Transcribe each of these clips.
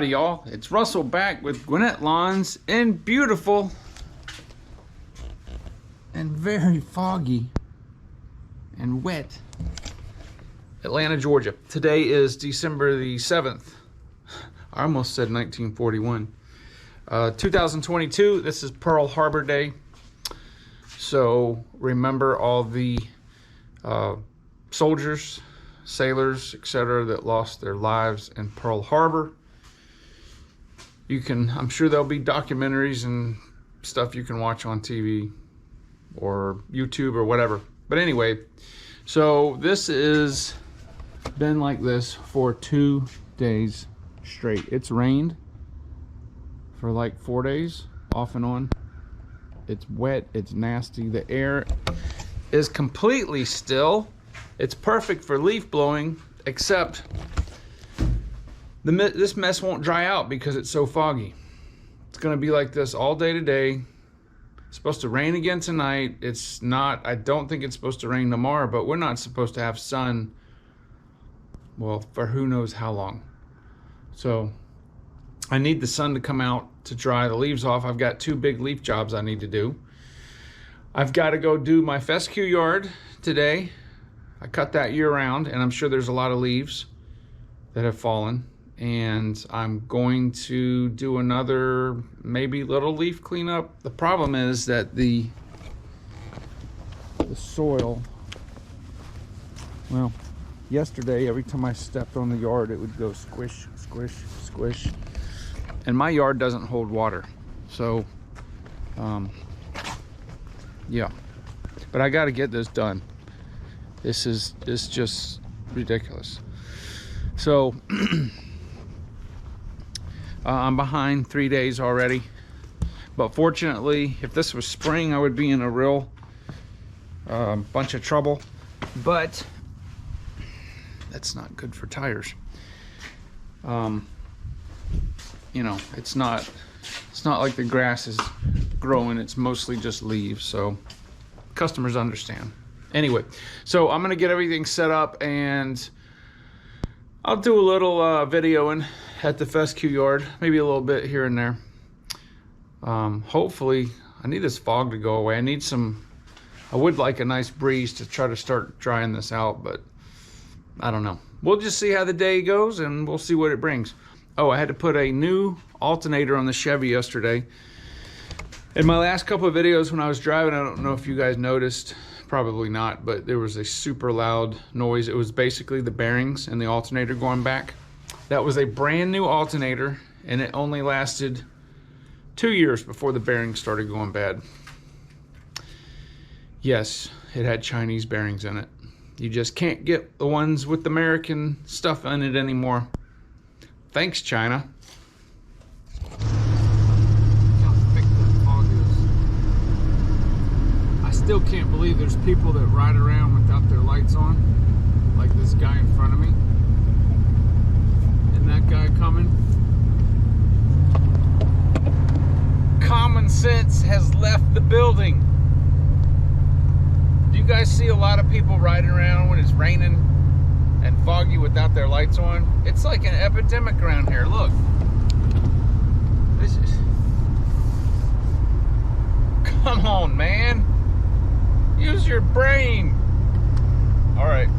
Howdy y'all, it's Russell back with Gwinnett Lawns in beautiful and very foggy and wet Atlanta, Georgia. Today is December the 7th. I almost said 1941. 2022, this is Pearl Harbor Day. So remember all the soldiers, sailors, etc. that lost their lives in Pearl Harbor. I'm sure there'll be documentaries and stuff you can watch on TV or YouTube or whatever. But anyway, so this is been like this for 2 days straight. It's rained for like 4 days off and on. It's wet, it's nasty. The air is completely still. It's perfect for leaf blowing, except this mess won't dry out because it's so foggy. It's gonna be like this all day today. It's supposed to rain again tonight. It's not, I don't think it's supposed to rain tomorrow, but we're not supposed to have sun, well, for who knows how long. So I need the sun to come out to dry the leaves off. I've got 2 big leaf jobs I need to do. I've got to go do my fescue yard today. I cut that year round, and I'm sure there's a lot of leaves that have fallen. And I'm going to do another maybe little leaf cleanup. The problem is that the soil, well, yesterday every time I stepped on the yard it would go squish, squish, squish. And my yard doesn't hold water. So, yeah. But I got to get this done. It's just ridiculous. So, I'm behind 3 days already. But fortunately, if this was spring, I would be in a real bunch of trouble. But that's not good for tires. You know, it's not like the grass is growing. It's mostly just leaves. So customers understand. Anyway, so I'm gonna get everything set up and I'll do a little videoing at the fescue yard, maybe a little bit here and there. Hopefully, I need this fog to go away. I would like a nice breeze to try to start drying this out, but I don't know. We'll just see how the day goes and we'll see what it brings. Oh, I had to put a new alternator on the Chevy yesterday. In my last couple of videos when I was driving, I don't know if you guys noticed, probably not, but there was a super loud noise. It was basically the bearings and the alternator going back. That was a brand new alternator and it only lasted 2 years before the bearings started going bad. Yes, it had Chinese bearings in it. You just can't get the ones with American stuff in it anymore. Thanks, China. Look how thick that fog is. I still can't believe there's people that ride around without their lights on, like this guy in front of me. And that guy coming. Common sense has left the building. Do you guys see a lot of people riding around when it's raining and foggy without their lights on? It's like an epidemic around here. Look. This is... Come on, man. Use your brain. All right.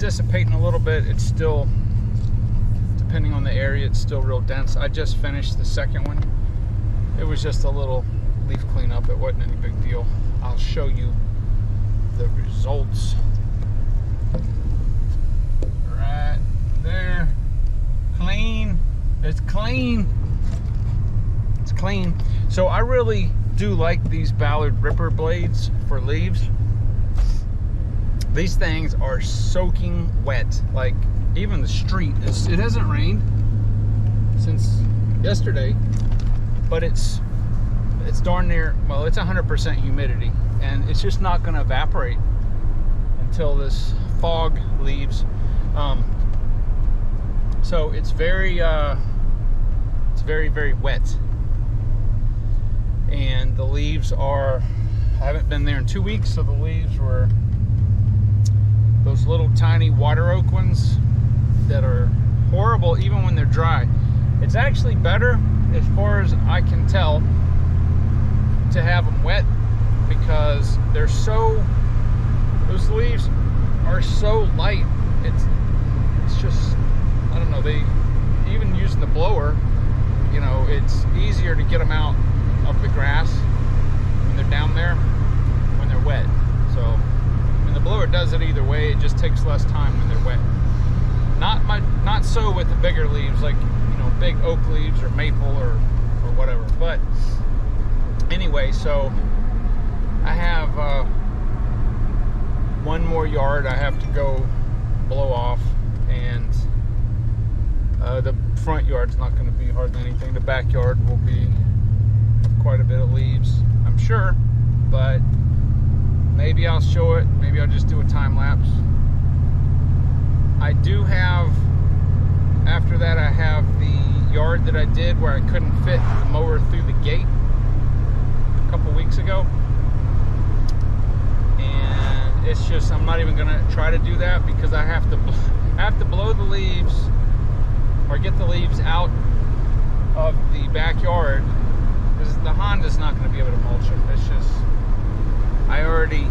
dissipating a little bit. It's still, depending on the area, it's still real dense. I just finished the second one. It was just a little leaf cleanup. It wasn't any big deal. I'll show you the results right there. Clean. It's clean. It's clean. So I really do like these Ballard Ripper blades for leaves. These things are soaking wet. Like even the street, it hasn't rained since yesterday, but it's darn near, well, it's 100% humidity, and it's just not going to evaporate until this fog leaves. So it's very very wet, and the leaves are, I haven't been there in 2 weeks, so the leaves were those little tiny water oak ones that are horrible even when they're dry. It's actually better, as far as I can tell, to have them wet, because they're so, those leaves are so light. It's just, I don't know, they, even using the blower, you know, it's easier to get them out of the grass when they're down there when they're wet. So, I mean, the blower does it either way. It just takes less time when they're wet. Not so with the bigger leaves, like, you know, big oak leaves or maple or whatever. But anyway, so I have one more yard I have to go blow off, and the front yard's not going to be hardly anything. The backyard will be quite a bit of leaves, I'm sure, but maybe I'll show it. Maybe I'll just do a time lapse. I do have, after that, I have the yard that I did where I couldn't fit the mower through the gate a couple weeks ago, and it's just, I'm not even gonna try to do that, because I have to blow the leaves, or get the leaves out of the backyard, because the Honda's not going to be able to mulch them. It's just, I already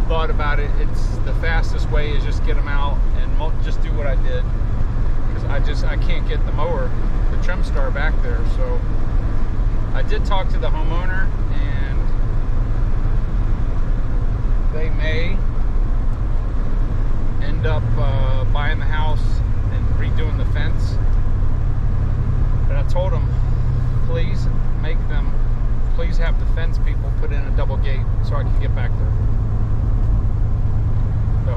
thought about it. It's the fastest way is just get them out and just do what I did, because I can't get the mower, the trim star back there. So I did talk to the homeowner, and they may end up buying the house and redoing the fence. But I told them, please have the fence people put in a double gate so I can get back there. So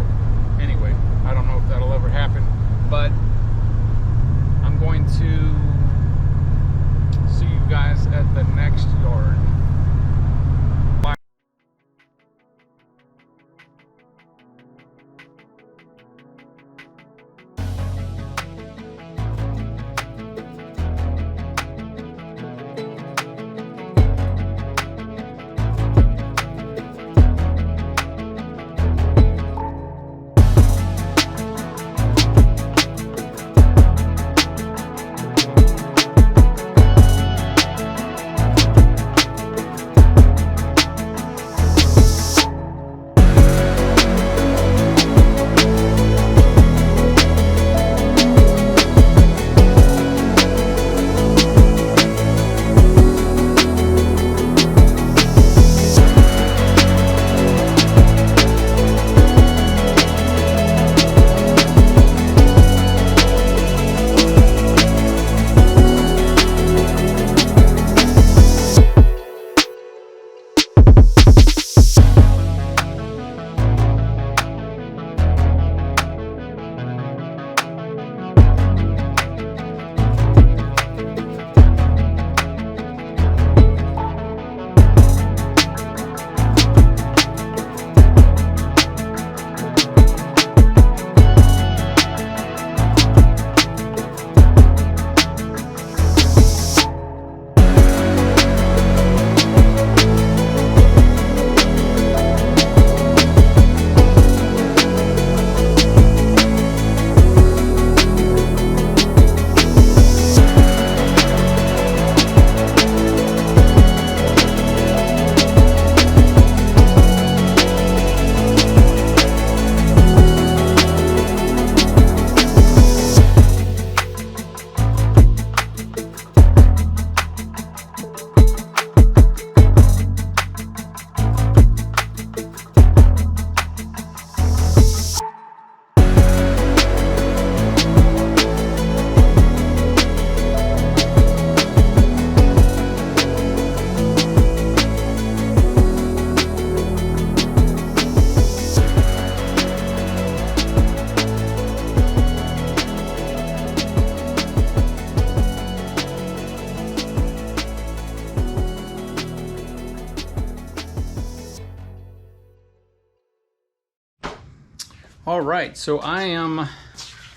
anyway, I don't know if that'll ever happen, but I'm going to see you guys at the next yard. Bye. All right, so I am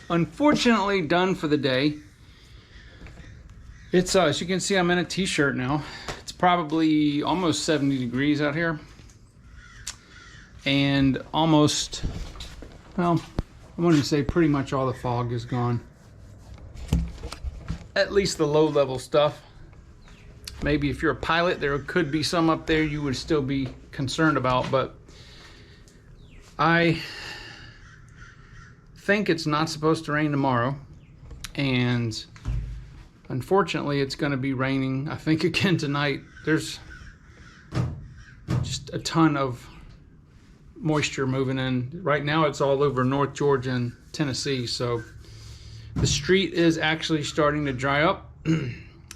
unfortunately done for the day. It's as you can see, I'm in a t-shirt now. It's probably almost 70 degrees out here, and almost, well, I want to say pretty much all the fog is gone. At least the low level stuff. Maybe if you're a pilot, there could be some up there you would still be concerned about, but I think it's not supposed to rain tomorrow, and unfortunately it's going to be raining, I think, again tonight. There's just a ton of moisture moving in. Right now it's all over North Georgia and Tennessee, so the street is actually starting to dry up.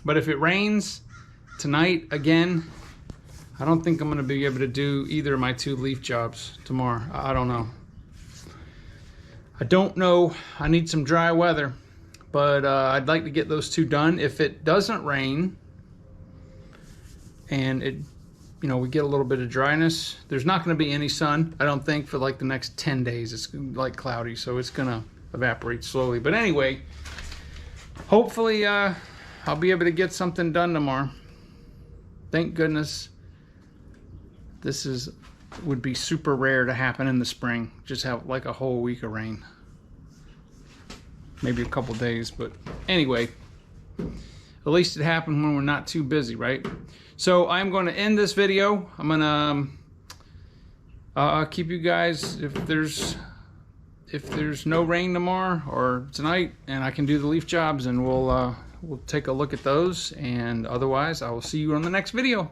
But if it rains tonight again, I don't think I'm going to be able to do either of my 2 leaf jobs tomorrow. I don't know. I don't know. I need some dry weather, but I'd like to get those 2 done. If it doesn't rain and it, you know, we get a little bit of dryness, there's not going to be any sun, I don't think, for like the next 10 days. It's like cloudy, so it's going to evaporate slowly. But anyway, hopefully I'll be able to get something done tomorrow. Thank goodness. This would be super rare to happen in the spring. Just have like a whole week of rain. Maybe a couple days, but anyway, at least it happened when we're not too busy, right? So I'm going to end this video. I'm going to keep you guys, if there's no rain tomorrow or tonight and I can do the leaf jobs, and we'll take a look at those, and otherwise I will see you on the next video.